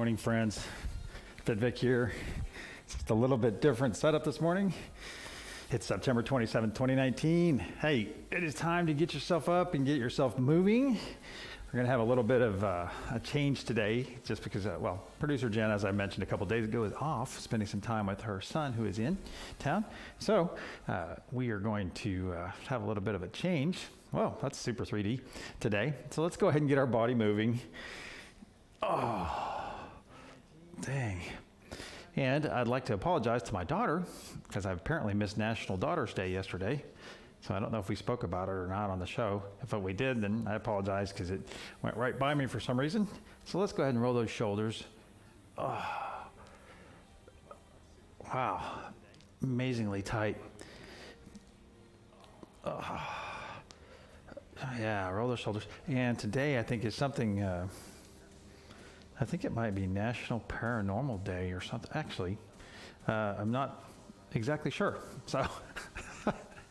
morning, friends. 1FitVic here. It's just a little bit different setup this morning. It's September 27th, 2019. Hey, it is time to get yourself up and get yourself moving. We're going to have a little bit of a change today just because, producer Jen, as I mentioned a couple days ago, is off spending some time with her son who is in town. So we are going to have a little bit of a change. Well, that's super 3D today. So let's go ahead and get our body moving. Oh, dang. And I'd like to apologize to my daughter because I apparently missed National Daughter's Day yesterday. So I don't know if we spoke about it or not on the show. If we did, then I apologize because it went right by me for some reason. So let's go ahead and roll those shoulders. Oh, wow, amazingly tight. Oh, yeah, roll those shoulders. And today I think is something, I think it might be National Paranormal Day or something. Actually, I'm not exactly sure. So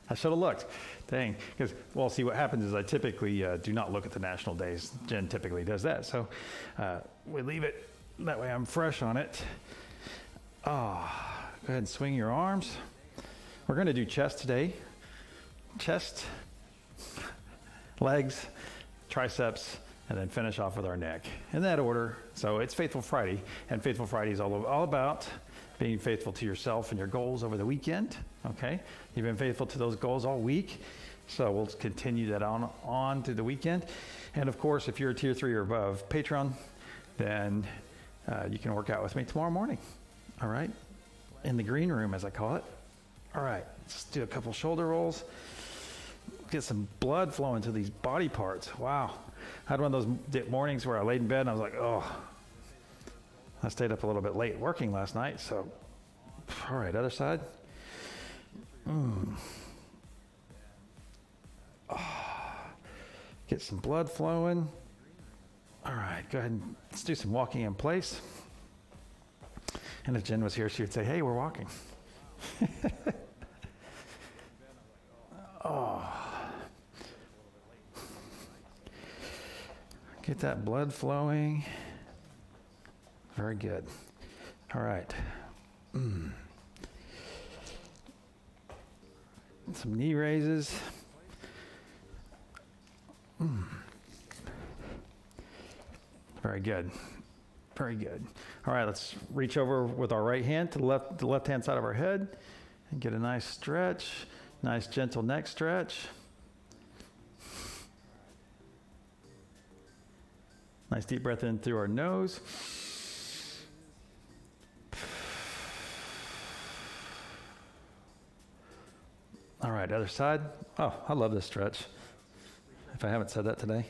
I should have looked. Dang. Because, well, see, what happens is I typically do not look at the national days. Jen typically does that. So we leave it. That way I'm fresh on it. Oh, go ahead and swing your arms. We're going to do chest today. Chest, legs, triceps, and then finish off with our neck in that order. So it's Faithful Friday, and Faithful Friday is all about being faithful to yourself and your goals over the weekend. Okay, you've been faithful to those goals all week, so we'll continue that on through the weekend. And of course, if you're a tier 3 or above Patreon, then you can work out with me tomorrow morning. All right, in the green room, as I call it. All right, let's do a couple shoulder rolls. Get some blood flowing to these body parts. Wow. I had one of those mornings where I laid in bed and I was like, oh, I stayed up a little bit late working last night. So, all right, other side. Oh, get some blood flowing. All right, go ahead and let's do some walking in place. And if Jen was here, she would say, hey, we're walking. Oh. Get that blood flowing. Very good. All right. Some knee raises. Very good. Very good. All right, let's reach over with our right hand to the left-hand side of our head and get a nice stretch, nice gentle neck stretch. Nice deep breath in through our nose. All right, other side. Oh, I love this stretch. If I haven't said that today.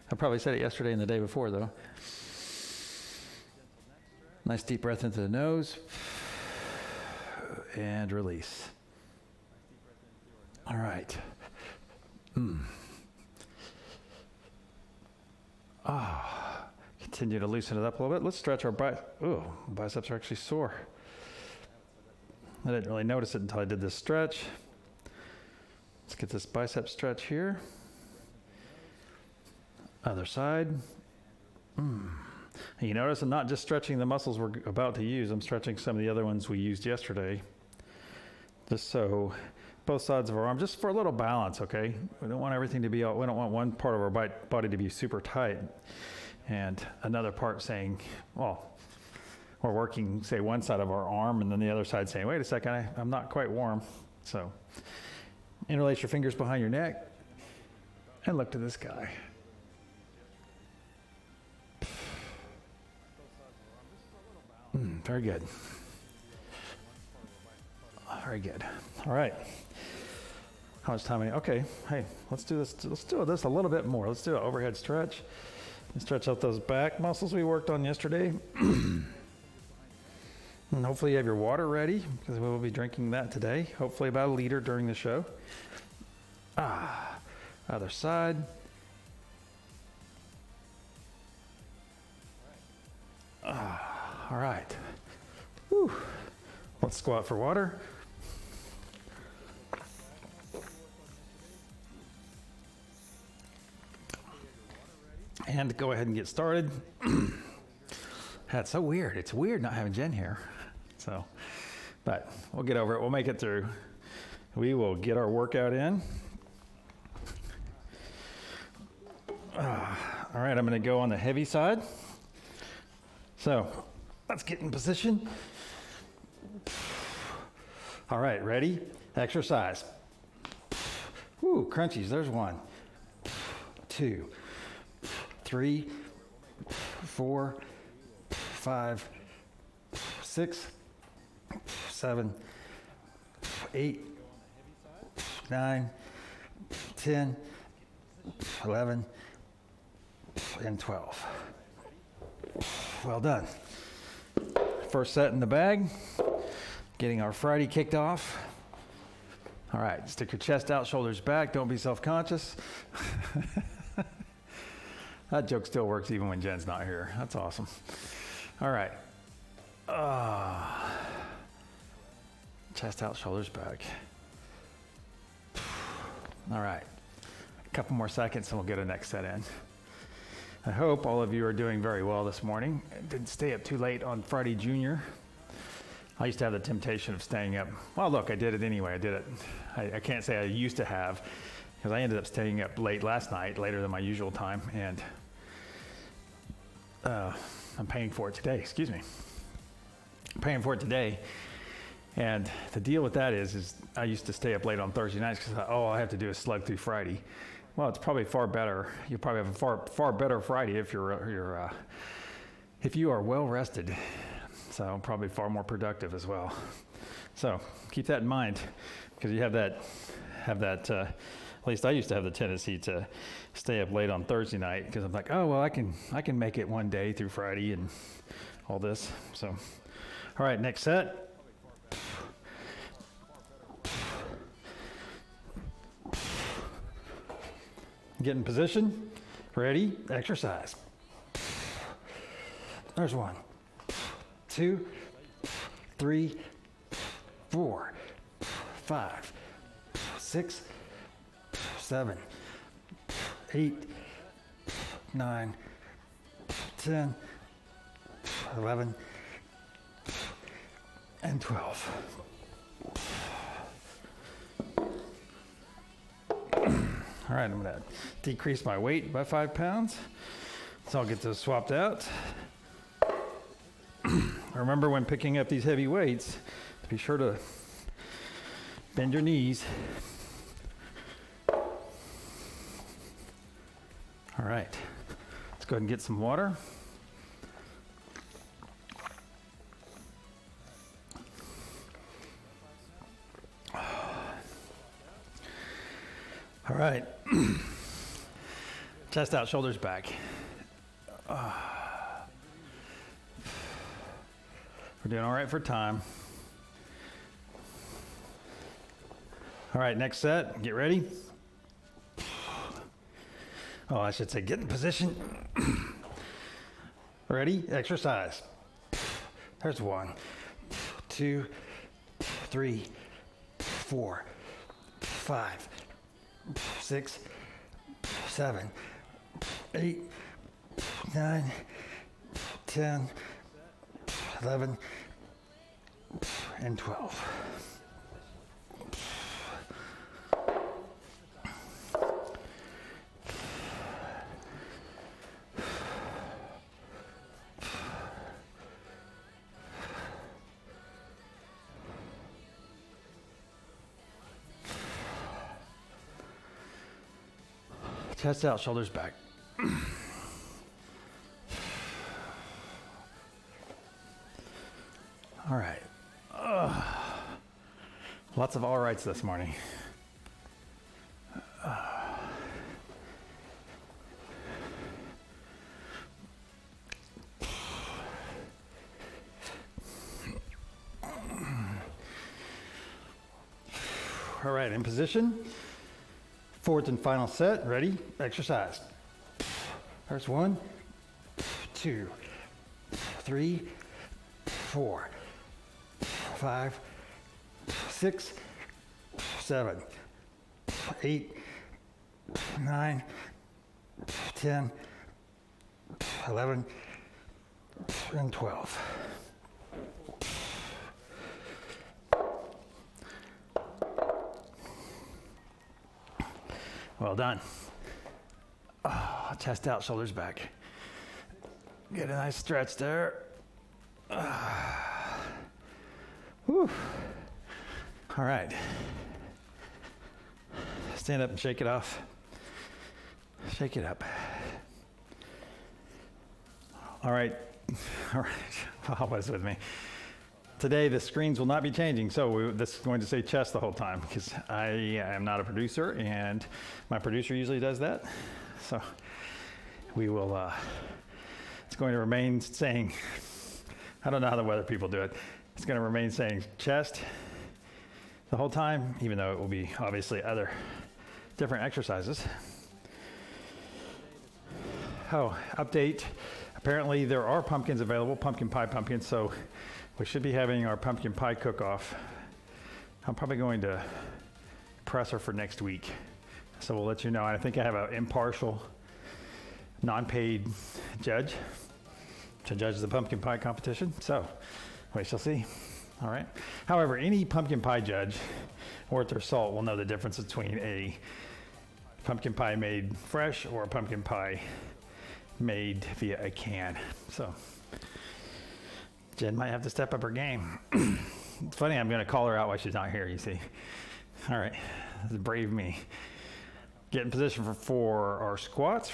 I probably said it yesterday and the day before, though. Nice deep breath into the nose. And release. All right. Continue to loosen it up a little bit. Let's stretch our biceps are actually sore. I didn't really notice it until I did this stretch. Let's get this bicep stretch here. Other side. And you notice I'm not just stretching the muscles we're about to use. I'm stretching some of the other ones we used yesterday. Just so both sides of our arm, just for a little balance, okay? We don't want everything to be, we don't want one part of our body to be super tight and another part saying, well, we're working, say, one side of our arm and then the other side saying, wait a second, I'm not quite warm. So interlace your fingers behind your neck and look to the sky. Very good. Very good. All right. How much time? Okay. Hey, let's do this. Let's do this a little bit more. Let's do an overhead stretch. And stretch out those back muscles we worked on yesterday. And hopefully you have your water ready because we will be drinking that today. Hopefully about 1 liter during the show. Other side. All right. Whew. Let's squat for water. And go ahead and get started. That's so weird. It's weird not having Jen here. So, but we'll get over it. We'll make it through. We will get our workout in. All right, I'm going to go on the heavy side. So let's get in position. All right, ready? Exercise. Woo, crunchies. There's 1, 2, 3, 4, 5, 6, 7, 8, 9, 10, 11, and 12. Well done. First set in the bag. Getting our Friday kicked off. All right, stick your chest out, shoulders back. Don't be self-conscious. That joke still works even when Jen's not here. That's awesome. All right. Chest out, shoulders back. All right. A couple more seconds and we'll get a next set in. I hope all of you are doing very well this morning. I didn't stay up too late on Friday Junior. I used to have the temptation of staying up. Well, look, I did it anyway. I did it. I can't say I used to have, because I ended up staying up late last night, later than my usual time, and I'm paying for it today. Excuse me. I'm paying for it today. And the deal with that is I used to stay up late on Thursday nights because all I have to do is slug through Friday. Well, it's probably far better. You'll probably have a far better Friday if if you are well rested. So probably far more productive as well. So keep that in mind, because you have that. At least I used to have the tendency to stay up late on Thursday night because I'm like, oh well, I can make it one day through Friday and all this. So, all right, next set. Get in position. Ready? Exercise. There's 1, 2, 3, 4, 5, 6, 7, 8, 9, 10, 11, and 12. All right, I'm going to decrease my weight by 5 pounds. So I'll get those swapped out. Remember, when picking up these heavy weights, be sure to bend your knees. All right, let's go ahead and get some water. All right, chest out, shoulders back. We're doing all right for time. All right, next set, get ready. Oh, I should say get in position. Ready, exercise. There's 1, 2, 3, 4, 5, 6, 7, 8, 9, 10, 11, and 12. Chest out, shoulders back. All right. Lots of all rights this morning. All right, in position. Fourth and final set. Ready? Exercise. There's 1, 2, 3, 4, 5, 6, 7, 8, 9, 10, 11, and 12. Well done. Oh, chest out, shoulders back. Get a nice stretch there. Whew. All right. Stand up and shake it off. Shake it up. All right. All right. Always with me. Today, the screens will not be changing, so this is going to say chest the whole time because I am not a producer, and my producer usually does that. So we will, it's going to remain saying, I don't know how the weather people do it. It's going to remain saying chest the whole time, even though it will be obviously other different exercises. Oh, update. Apparently there are pumpkins available, pumpkin pie pumpkins, so we should be having our pumpkin pie cook-off. I'm probably going to press her for next week. So we'll let you know. I think I have an impartial, non-paid judge to judge the pumpkin pie competition. So we shall see. All right. However, any pumpkin pie judge worth their salt will know the difference between a pumpkin pie made fresh or a pumpkin pie made via a can. So Jen might have to step up her game. It's funny, I'm going to call her out while she's not here, you see. All right, this is brave me. Get in position for our squats.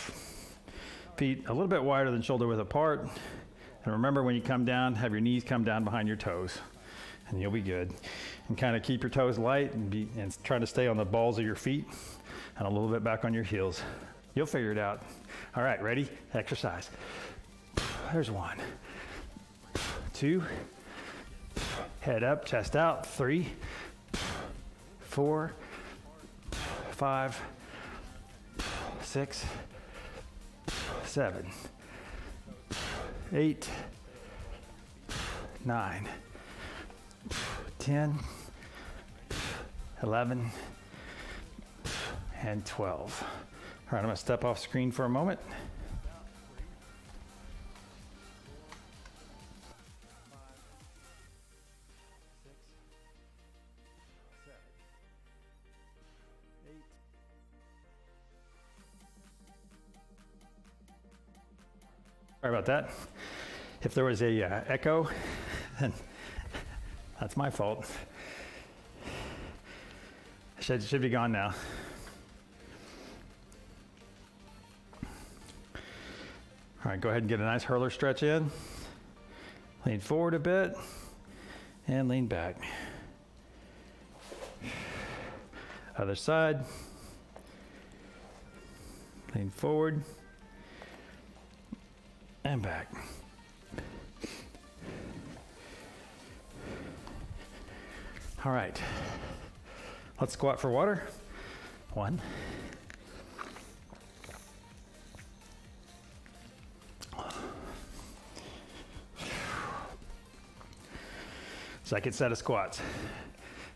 Feet a little bit wider than shoulder width apart. And remember, when you come down, have your knees come down behind your toes, and you'll be good. And kind of keep your toes light and try to stay on the balls of your feet and a little bit back on your heels. You'll figure it out. All right, ready? Exercise. There's one. 2, head up, chest out, 3, 4, 5, 6, 7, 8, 9, 10, 11, and 12. All right, I'm going to step off screen for a moment. Sorry about that. If there was a echo, then that's my fault. It should be gone now. All right, go ahead and get a nice hurler stretch in. Lean forward a bit and lean back. Other side. Lean forward and back. All right, let's squat for water. 1. Second set of squats.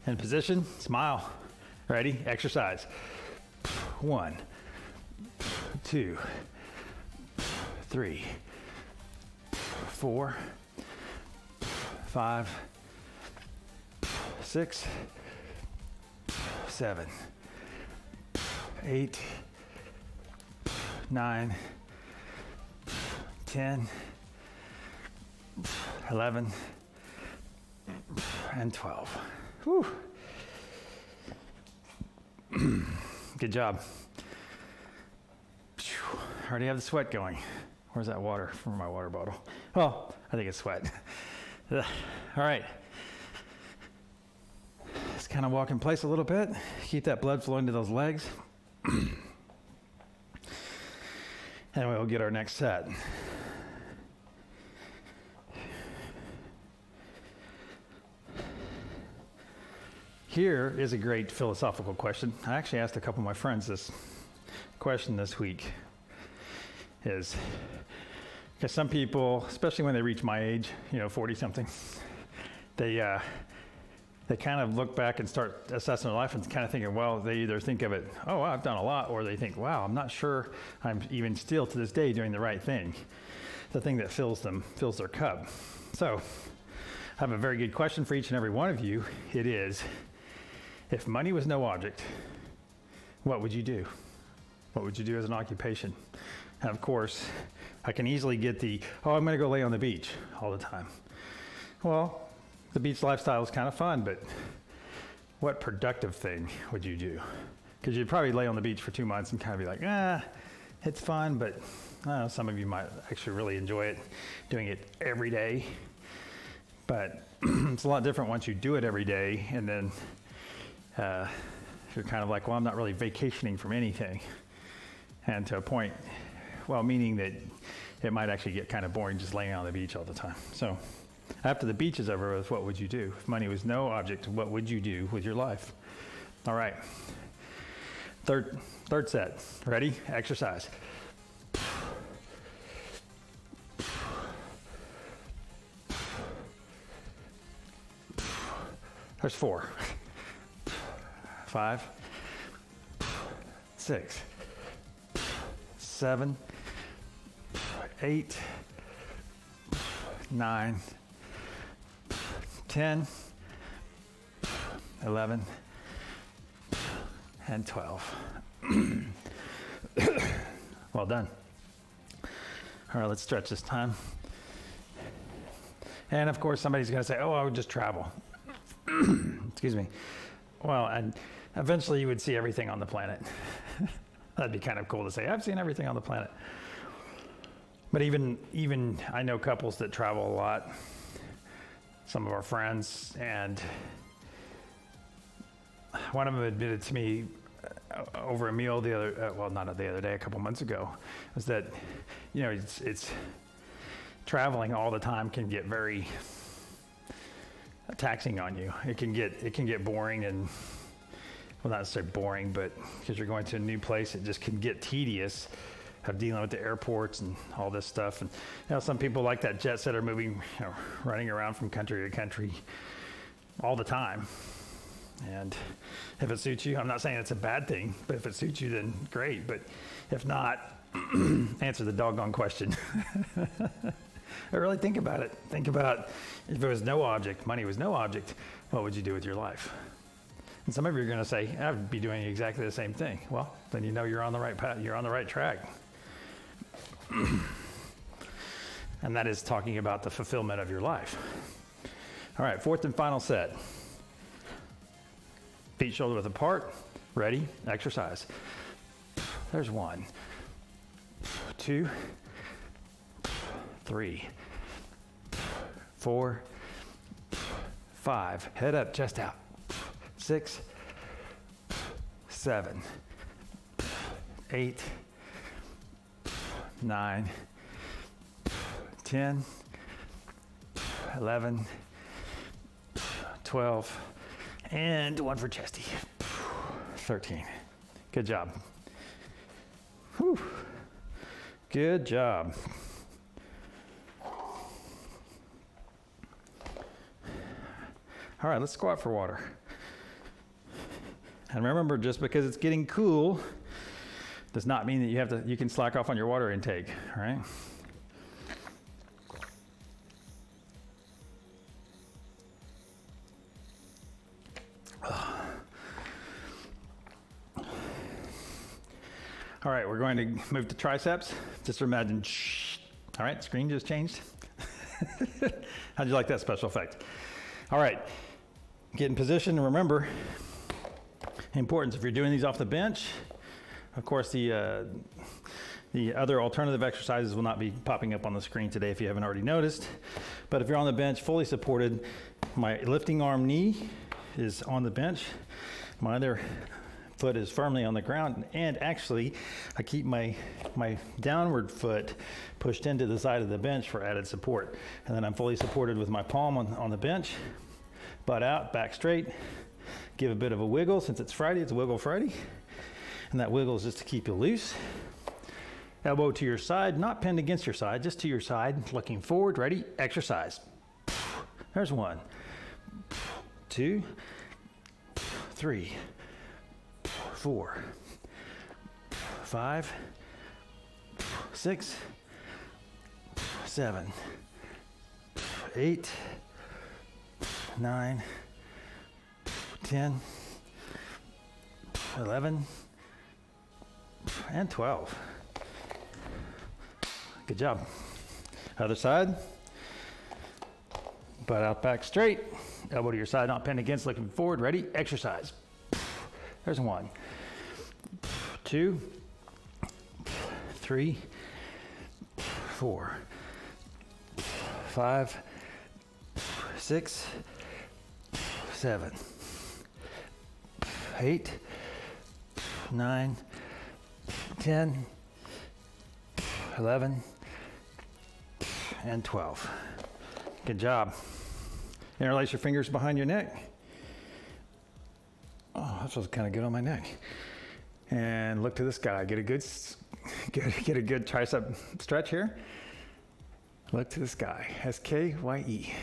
In position, smile. Ready? Exercise. 1, 2, 3, 4, 5, 6, 7, 8, 9, 10, 11, and 12. Whew. Good job. I already have the sweat going. Where's that water from my water bottle? Oh, I think it's sweat. All right. Just kind of walk in place a little bit. Keep that blood flowing to those legs. And we'll get our next set. Here is a great philosophical question. I actually asked a couple of my friends this question this week. Is because some people, especially when they reach my age, 40 something, they kind of look back and start assessing their life and kind of thinking, well, they either think of it, oh, I've done a lot, or they think, wow, I'm not sure I'm even still to this day doing the right thing. the thing that fills their cup. So I have a very good question for each and every one of you. It is, if money was no object, what would you do? What would you do as an occupation? And of course, I can easily get I'm gonna go lay on the beach all the time. Well, the beach lifestyle is kind of fun, but what productive thing would you do? Because you'd probably lay on the beach for 2 months and kind of be like, it's fun, but I don't know, some of you might actually really enjoy it, doing it every day. But it's a lot different once you do it every day, and then you're kind of like, well, I'm not really vacationing from anything. And to a point, well, meaning that it might actually get kind of boring just laying on the beach all the time. So after the beach is over with, what would you do? If money was no object, what would you do with your life? All right. Third set. Ready? Exercise. There's 4, 5, 6, 7, 8, 9, 10, 11, and 12. Well done. All right, let's stretch this time. And of course, somebody's going to say, I would just travel. Excuse me. Well, and eventually you would see everything on the planet. That'd be kind of cool to say, I've seen everything on the planet. But even I know couples that travel a lot, some of our friends, and one of them admitted to me over a meal not the other day, a couple months ago, was that, it's traveling all the time can get very taxing on you. It can get boring, and well, not necessarily boring, but because you're going to a new place, it just can get tedious of dealing with the airports and all this stuff. And some people like that jet setter moving, running around from country to country all the time. And if it suits you, I'm not saying it's a bad thing, but if it suits you, then great. But if not, answer the doggone question. I really think about it. Think about, if it was no object, money was no object, what would you do with your life? And some of you are going to say, I'd be doing exactly the same thing. Well, then you're on the right path. You're on the right track. And that is talking about the fulfillment of your life. All right, fourth and final set. Feet shoulder width apart. Ready? Exercise. There's 1, 2, 3, 4, 5. Head up, chest out. 6, 7, 8, 9, 10, 11, 12, and 1 for chesty. 13. Good job. Whew. Good job. All right, let's squat for water. And remember, just because it's getting cool does not mean that you can slack off on your water intake, all right? All right, we're going to move to triceps. Just imagine, all right, screen just changed. How'd you like that special effect? All right, get in position. Remember, importance, if you're doing these off the bench, of course, the other alternative exercises will not be popping up on the screen today if you haven't already noticed. But if you're on the bench, fully supported, my lifting arm knee is on the bench. My other foot is firmly on the ground, and actually I keep my downward foot pushed into the side of the bench for added support. And then I'm fully supported with my palm on the bench, butt out, back straight. Give a bit of a wiggle. Since it's Friday, it's Wiggle Friday. And that wiggle is just to keep you loose. Elbow to your side, not pinned against your side, just to your side, looking forward. Ready? Exercise. There's 1, 2, 3, 4, 5, 6, 7, 8, 9, 10, 11, and 12. Good job. Other side. Butt out back straight. Elbow to your side, not pinned against, looking forward. Ready? Exercise. There's 1, 2, 3, 4, 5, 6, 7, 8, 9, 10, 11, and 12. Good job. Interlace your fingers behind your neck. Oh, that feels kind of good on my neck. And look to this guy. Get a good tricep stretch here. Look to this guy. S-K-Y-E.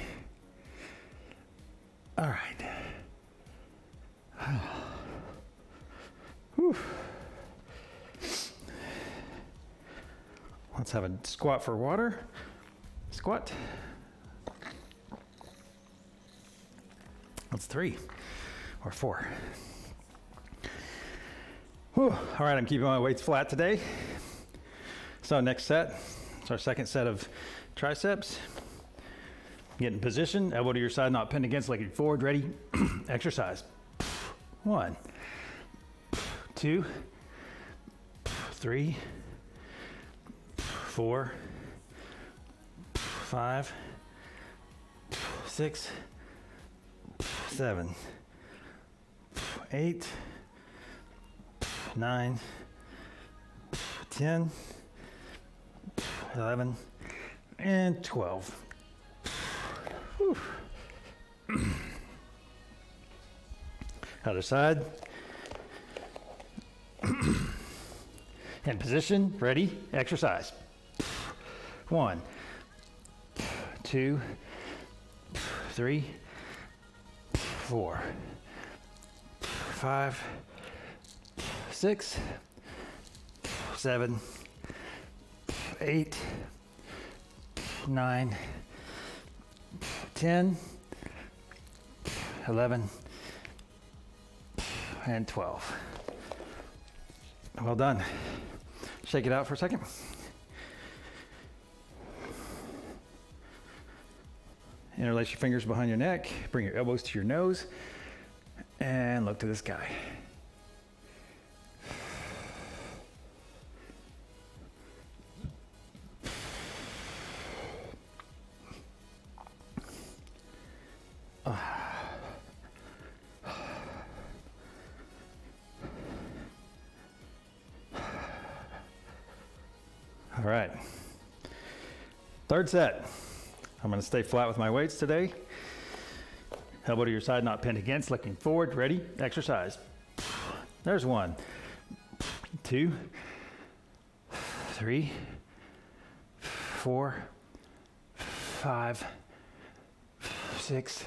All right. Whew. Let's have a squat for water. Squat. That's 3 or 4. Whew. All right, I'm keeping my weights flat today. So next set, it's our second set of triceps. Get in position, elbow to your side, not pinned against, looking forward, ready, exercise. 1, 2, 3, 4, 5, 6, 7, 8, 9, 10, 11, and 12. Whew. Other side. In position, ready, exercise. 1, 2, 3, 4, 5, 6, 7, 8, 9, 10, 11, and 12. Well done. Shake it out for a second. Interlace your fingers behind your neck. Bring your elbows to your nose. And look to this guy. All right. Third set. I'm going to stay flat with my weights today. Elbow to your side, not pinned against, looking forward, ready, exercise. There's 1, 2, 3, 4, 5, 6,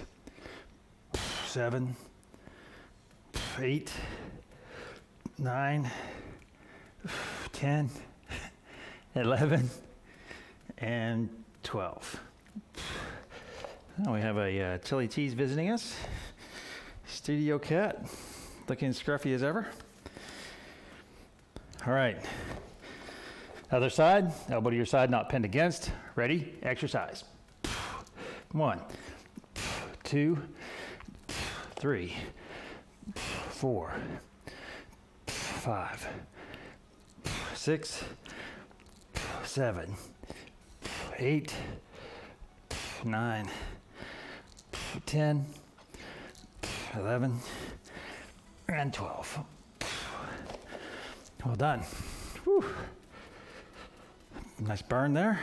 7, 8, 9, 10, 11, and 12. Now we have a Chili Cheese visiting us. Studio cat, looking scruffy as ever. All right. Other side, elbow to your side, not pinned against. Ready, exercise. 1, 2, 3, 4, 5, 6, 7, 8, 9, 10, 11, and 12. Well done. Whew. Nice burn there.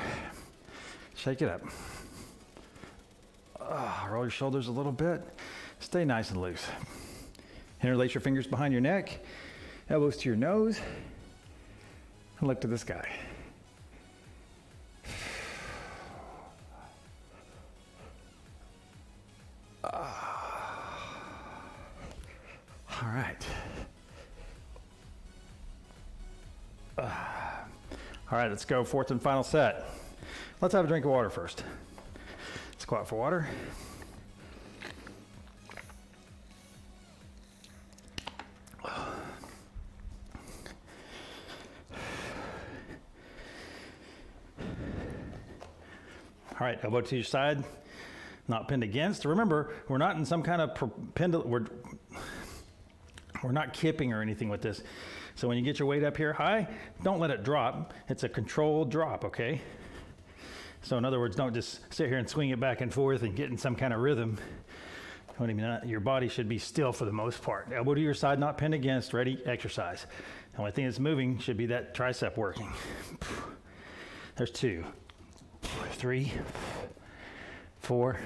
Shake it up. Roll your shoulders a little bit. Stay nice and loose. Interlace your fingers behind your neck, elbows to your nose, and look to this guy. All right. All right, let's go. Fourth and final set. Let's have a drink of water first. Squat for water. All right, elbow to your side, not pinned against. Remember, we're not in some kind of pendulum, we're not kipping or anything with this. So when you get your weight up here high, don't let it drop. It's a controlled drop, okay? So in other words, don't just sit here and swing it back and forth and get in some kind of rhythm. Your body should be still for the most part. Elbow to your side, not pinned against, ready, exercise. The only thing that's moving should be that tricep working. There's 2, 3, 4,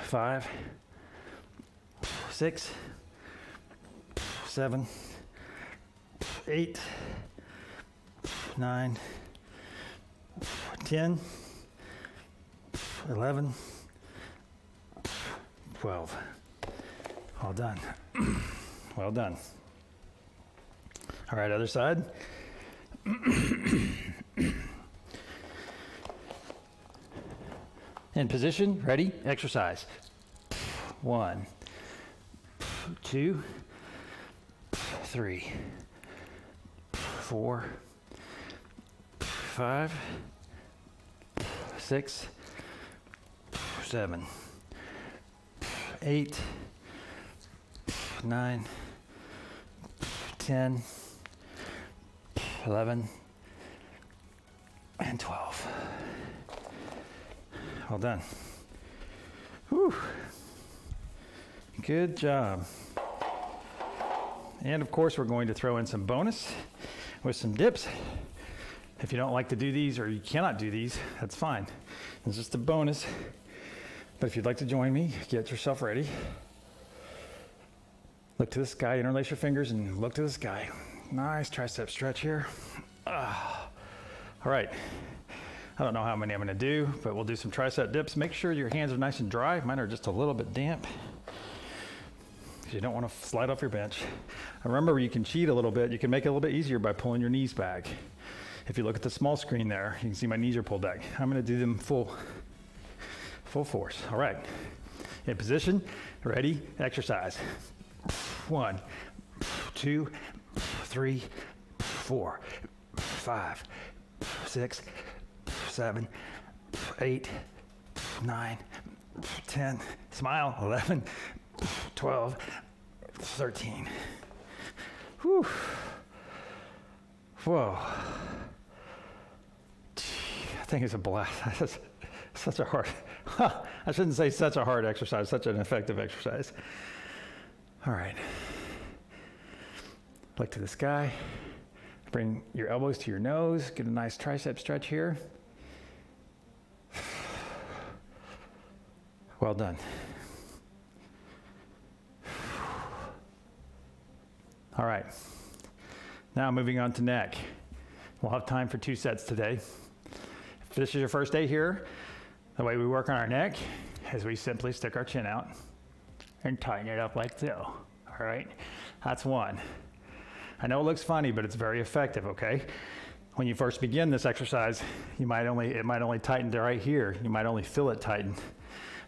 5, 6, 7, 8, 9, 10, 11, 12. All done. Well done. All right, other side. In position, ready, exercise. 1, 2, 3, 4, 5, 6, 7, 8, 9, 10, 11, and 12. Well done. Whew. Good job. And of course, we're going to throw in some bonus with some dips. If you don't like to do these or you cannot do these, that's fine. It's just a bonus. But if you'd like to join me, get yourself ready. Look to the sky, interlace your fingers and look to the sky. Nice tricep stretch here. All right. I don't know how many I'm gonna do, but we'll do some tricep dips. Make sure your hands are nice and dry. Mine are just a little bit damp, because you don't wanna slide off your bench. And remember, you can cheat a little bit. You can make it a little bit easier by pulling your knees back. If you look at the small screen there, you can see my knees are pulled back. I'm gonna do them full force. All right, in position, ready, exercise. 1, 2, 3, 4, 5, 6, 7, 8, 9, 10, smile, 11, 12, 13. Whew. Whoa. I think it's a blast. That's such a hard, I shouldn't say such a hard exercise, such an effective exercise. All right. Look to the sky. Bring your elbows to your nose. Get a nice tricep stretch here. Well done. All right. Now moving on to neck. We'll have time for 2 sets today. If this is your first day here, the way we work on our neck is we simply stick our chin out and tighten it up like so. All right, that's 1. I know it looks funny, but it's very effective, okay? When you first begin this exercise, it might only tighten to right here. You might only feel it tighten.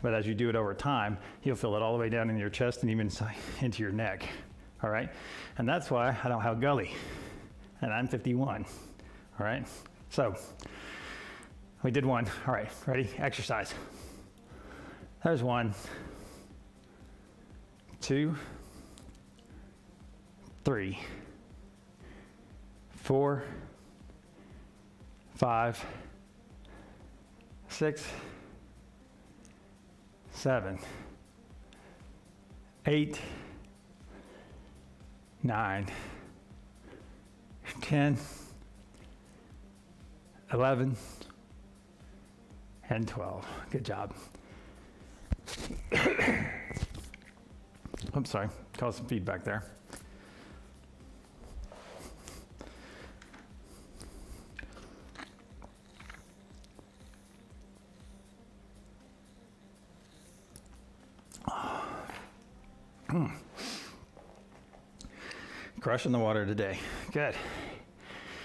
But as you do it over time, you'll feel it all the way down in your chest and even into your neck, all right? And that's why I don't have gully, and I'm 51, all right? So, we did 1. All right, ready? Exercise. There's 1, 2, 3, 4, 5, 6, 7, 8, 9, 10, 11, and 12. Good job. I'm sorry, caused some feedback there. Crushing the water today. Good.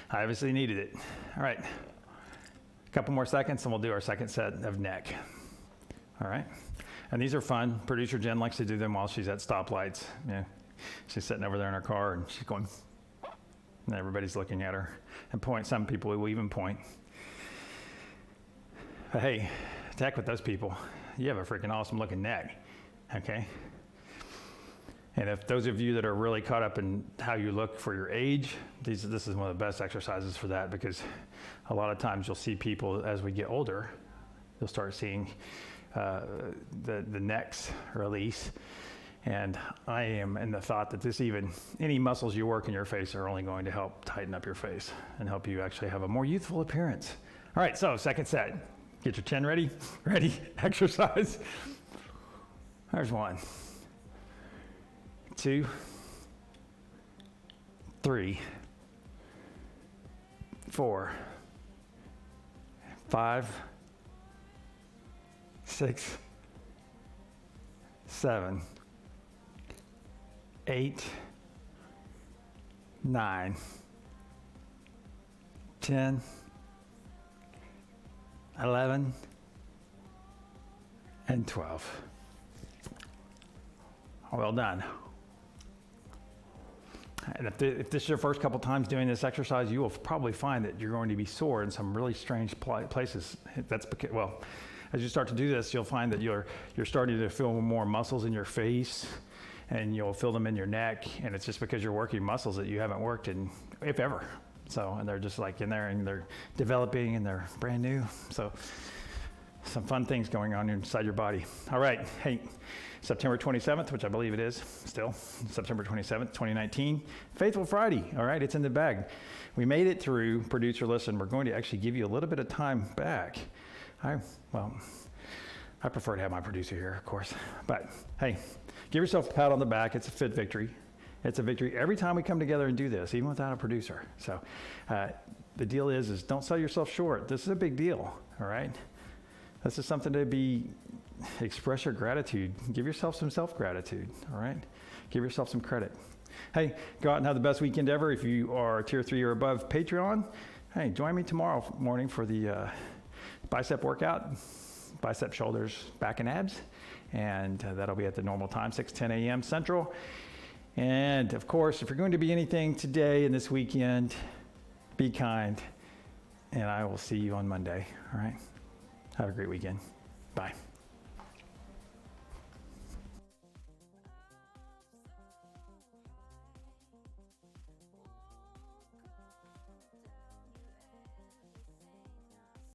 I obviously needed it. All right. couple more seconds and we'll do our second set of neck. All right. And these are fun. Producer Jen likes to do them while she's at stoplights. Yeah. She's sitting over there in her car and she's going, and everybody's looking at her and point. Some people will even point. But hey, to heck with those people. You have a freaking awesome looking neck. Okay. And if those of you that are really caught up in how you look for your age, this is one of the best exercises for that, because a lot of times you'll see people as we get older, you'll start seeing the necks release. And I am in the thought that any muscles you work in your face are only going to help tighten up your face and help you actually have a more youthful appearance. All right, so second set. Get your chin ready. Ready, exercise. There's 1, 2, 3, 4, 5, 6, 7, 8, 9, 10, 11, and 12. Well done. And if this is your first couple times doing this exercise, you will probably find that you're going to be sore in some really strange places. That's because, well, as you start to do this, you'll find that you're starting to feel more muscles in your face, and you'll feel them in your neck, and it's just because you're working muscles that you haven't worked in, if ever. So, and they're just like in there, and they're developing, and they're brand new. So, some fun things going on inside your body. All right, hey, September 27th, which I believe it is still, September 27th, 2019, Faithful Friday. All right, it's in the bag. We made it through Producer Listen. We're going to actually give you a little bit of time back. I prefer to have my producer here, of course. But hey, give yourself a pat on the back. It's a fit victory. It's a victory every time we come together and do this, even without a producer. So the deal is don't sell yourself short. This is a big deal, all right? This is something to express your gratitude. Give yourself some self-gratitude, all right? Give yourself some credit. Hey, go out and have the best weekend ever. If you are tier 3 or above Patreon, hey, join me tomorrow morning for the bicep workout, bicep, shoulders, back, and abs. And that'll be at the normal time, 6:10 a.m. Central. And of course, if you're going to be anything today and this weekend, be kind. And I will see you on Monday, all right? Have a great weekend. Bye.